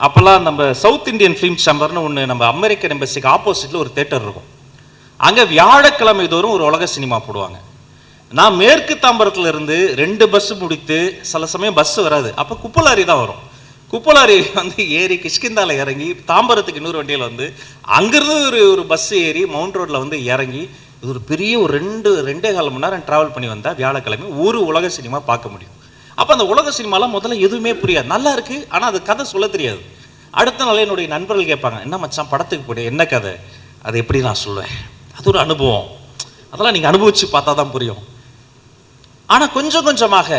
அப்போல்லாம் நம்ம south Indian film சேம்பர்னு ஒன்று நம்ம அமெரிக்கன் எம்பசிக்கு ஆப்போசிட்டில் ஒரு தேட்டர் இருக்கும். அங்கே வியாழக்கிழமை தோறும் ஒரு உலக சினிமா போடுவாங்க. நான் மேற்கு தாம்பரத்தில் இருந்து 2 பஸ் முடித்து, சில சமயம் பஸ் வராது, அப்போ குப்பலாரி தான் வரும். குப்பலாரி வந்து ஏறி கிஷ்கிந்தாவில் இறங்கி தாம்பரத்துக்கு இன்னொரு வண்டியில் வந்து அங்கேருந்து ஒரு பஸ் ஏறி மவுண்ட் ரோட்டில் வந்து இறங்கி இது ஒரு பெரிய ஒரு 2.25 மணி நேரம் ட்ராவல் பண்ணி வந்தால் வியாழக்கிழமை ஒரு உலக சினிமா பார்க்க முடியும். அப்போ அந்த உலக சினிமாலாம் முதல்ல எதுவுமே புரியாது, நல்லா இருக்குது, ஆனால் அது கதை சொல்ல தெரியாது. அடுத்த நாள் என்னுடைய நண்பர்கள் கேட்பாங்க, என்ன மச்சான் படத்துக்கு போய்ட்டு என்ன கதை, அதை எப்படி நான் சொல்லுவேன், அது ஒரு அனுபவம், அதெல்லாம் நீங்கள் அனுபவித்து பார்த்தா தான் புரியும். ஆனால் கொஞ்சம் கொஞ்சமாக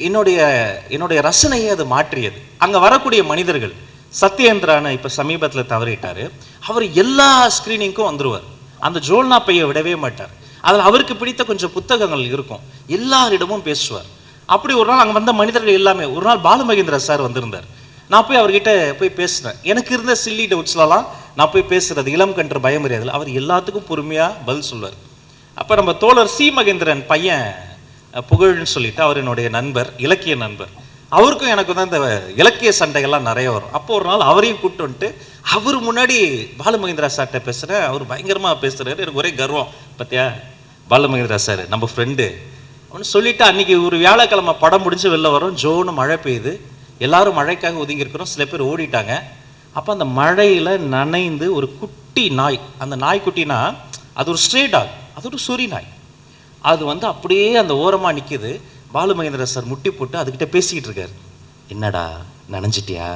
என்னுடைய ரசனையை அது மாற்றியது. அங்கே வரக்கூடிய மனிதர்கள், சத்யேந்திரான்னு இப்போ சமீபத்தில் தவறிட்டார், அவர் எல்லா ஸ்க்ரீனிங்க்கும் வந்துடுவார். அந்த ஜோல்னா பையை விடவே மாட்டார். அதில் அவருக்கு பிடித்த கொஞ்சம் புத்தகங்கள் இருக்கும், எல்லாரிடமும் பேசுவார். அப்படி ஒரு நாள் அங்கே வந்த மனிதர்கள் எல்லாமே, ஒரு நாள் பாலுமகேந்திரா சார் வந்திருந்தார். நான் போய் அவர்கிட்ட போய் பேசுனேன். எனக்கு இருந்த சில்லி டவுட்ஸ்லாம் நான் போய் பேசுறது, இளம் கன்று பயமறியாதில் அவர் எல்லாத்துக்கும் பொறுமையாக பதில் சொல்வார். அப்போ நம்ம தோழர் சி மகேந்திரன் பையன் புகழ்னு சொல்லிட்டு, அவர் என்னுடைய நண்பர், இலக்கிய நண்பர், அவருக்கும் எனக்கு தான் இந்த இலக்கிய சண்டைகள்லாம் நிறைய வரும். அப்போ ஒரு நாள் அவரையும் கூப்பிட்டு வந்துட்டு அவர் முன்னாடி பாலுமகேந்திரா சார்கிட்ட பேசுகிறேன். அவர் பயங்கரமாக பேசுகிறாரு, எனக்கு ஒரே கர்வம், பார்த்தியா பாலுமகேந்திரா சார் நம்ம ஃப்ரெண்டு அப்படின்னு சொல்லிவிட்டு, அன்றைக்கி ஒரு வியாழக்கிழமை படம் முடிஞ்சு வெளில வரும், ஜோன்னு மழை பெய்யுது, எல்லாரும் மழைக்காக ஒதுங்கி இருக்கிறோம், சில பேர் ஓடிட்டாங்க. அப்போ அந்த மழையில் நனைந்து ஒரு குட்டி நாய், அந்த நாய்க்குட்டினா அது ஒரு ஸ்ட்ரே டாக், அது ஒரு சொறி நாய், அது வந்து அப்படியே அந்த ஓரமாக நிற்கிது. பாலுமகேந்திரா சார் முட்டி போட்டு அதுக்கிட்ட பேசிக்கிட்டு இருக்காரு, என்னடா நனைஞ்சிட்டியா,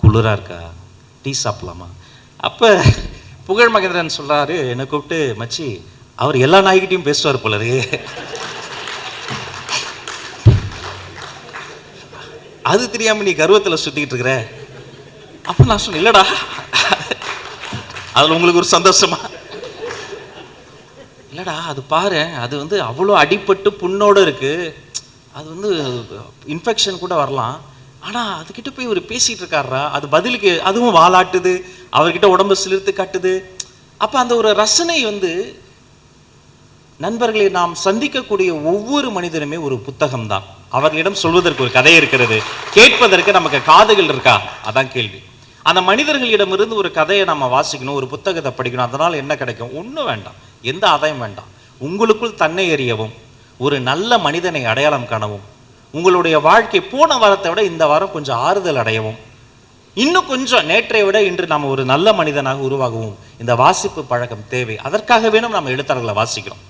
குளிராக இருக்கா, டீ சாப்பிடலாமா. அப்போ புகழ் மகேந்திரன் சொல்கிறாரு, என்னை கூப்பிட்டு, மச்சி அவர் எல்லா நாய்கிட்டையும் பேசுவார் போல இருக்கு, அது தெரியாமல் நீ கர்வத்தில் சுற்றிக்கிட்டு இருக்கிற. அப்போ நான் சொன்னேன், இல்லைடா அதில் உங்களுக்கு ஒரு சந்தோஷமா, இல்லைடா அது பாரு, அது வந்து அவ்வளோ அடிப்பட்டு புண்ணோடு இருக்குது, அது வந்து இன்ஃபெக்ஷன் கூட வரலாம், ஆனால் அதுக்கிட்ட போய் இவர் பேசிகிட்டு இருக்காரா, அது பதிலுக்கு அதுவும் வாலாட்டுது, அவர்கிட்ட உடம்பு சிலிர்த்து காட்டுது. அப்போ அந்த ஒரு ரசனை வந்து, நண்பர்களை நாம் சந்திக்கக்கூடிய ஒவ்வொரு மனிதனுமே ஒரு புத்தகம் தான். அவர்களிடம் சொல்வதற்கு ஒரு கதை இருக்கிறது, கேட்பதற்கு நமக்கு காதுகள் இருக்கா, அதான் கேள்வி. அந்த மனிதர்களிடமிருந்து ஒரு கதையை நம்ம வாசிக்கணும், ஒரு புத்தகத்தை படிக்கணும், அதனால் என்ன கிடைக்கும், ஒன்றும் வேண்டாம், எந்த ஆதாயம் வேண்டாம். உங்களுக்குள் தன்னை அறியவும், ஒரு நல்ல மனிதனை அடையாளம் காணவும், உங்களுடைய வாழ்க்கை போன வாரத்தை விட இந்த வாரம் கொஞ்சம் ஆறுதல் அடையவும், இன்னும் கொஞ்சம் நேற்றை விட இன்று நாம் ஒரு நல்ல மனிதனாக உருவாகவும் இந்த வாசிப்பு பழக்கம் தேவை. அதற்காக வேணும் நம்ம எழுத்தாளர்களை வாசிக்கிறோம்.